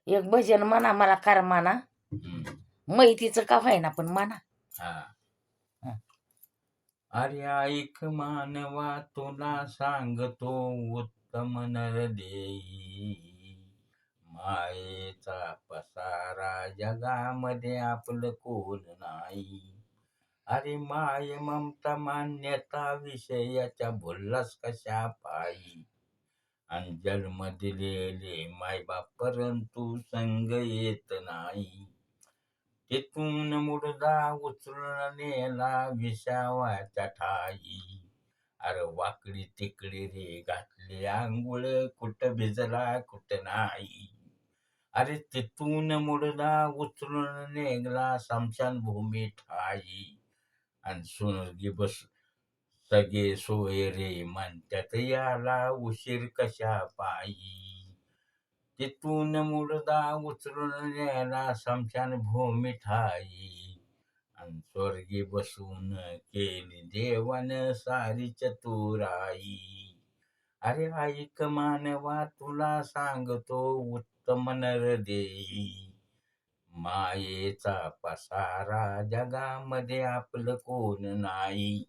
एक भजन म्हणा मला करमाना, हम्म. मैतीचं का व्हायना पण म्हणा. हा. हं. अरे ऐक मानवा तुला सांगतो उत्तम नर देई, मायेचा पसारा जगामध्ये आपलं कोण नाही. अरे माय ममता मान्यता विषयाच्या बोललास कशा पायी, आणि जन्म दिलेले मायबाप परंतु संग येत नाही. तिथून मुडदा उचलून नेला विसावाच्या ठाई, अरे वाकडी तिकडी रे घातली आंघोळ, कुठं भिजला कुठं नाही. अरे तिथून मुडदा उचलून नेला स्मशान भूमी ठाई, आणि सोनगी बस सगळे सोयरे म्हणतात याला उशीर कशा पायी. तिथून मुडदा उचलून नेला स्मशान भूमी ठाई, आणि स्वर्गी बसून केली देवान सारी चतुराई. अरे ऐक मानवा तुला सांगतो उत्तम नर देई, मायेचा पसारा जगामध्ये आपलं कोण नाही.